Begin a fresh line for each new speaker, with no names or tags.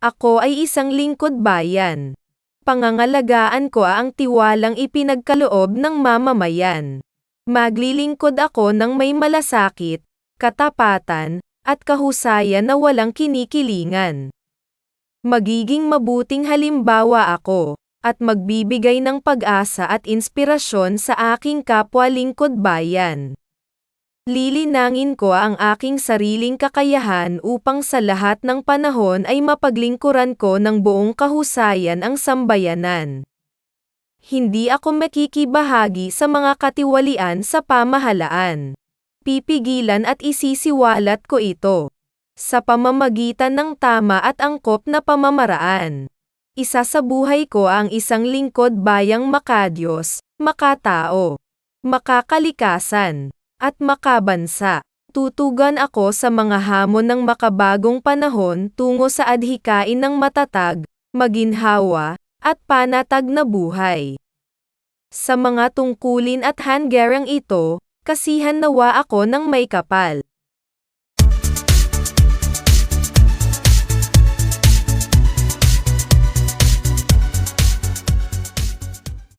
Ako ay isang lingkod bayan. Pangangalagaan ko ang tiwalang ipinagkaloob ng mamamayan. Maglilingkod ako ng may malasakit, katapatan, at kahusayan na walang kinikilingan. Magiging mabuting halimbawa ako, at magbibigay ng pag-asa at inspirasyon sa aking kapwa lingkod bayan. Lilinangin ko ang aking sariling kakayahan upang sa lahat ng panahon ay mapaglingkuran ko ng buong kahusayan ang sambayanan. Hindi ako makikibahagi sa mga katiwalian sa pamahalaan. Pipigilan at isisiwalat ko ito sa pamamagitan ng tama at angkop na pamamaraan. Isasabuhay ko ang isang lingkod bayang makadiyos, makatao, makakalikasan, at makabansa. Tutugan ako sa mga hamon ng makabagong panahon tungo sa adhikain ng matatag, maginhawa, at panatag na buhay. Sa mga tungkulin at hanggarang ito, kasihan nawa ako ng may kapal.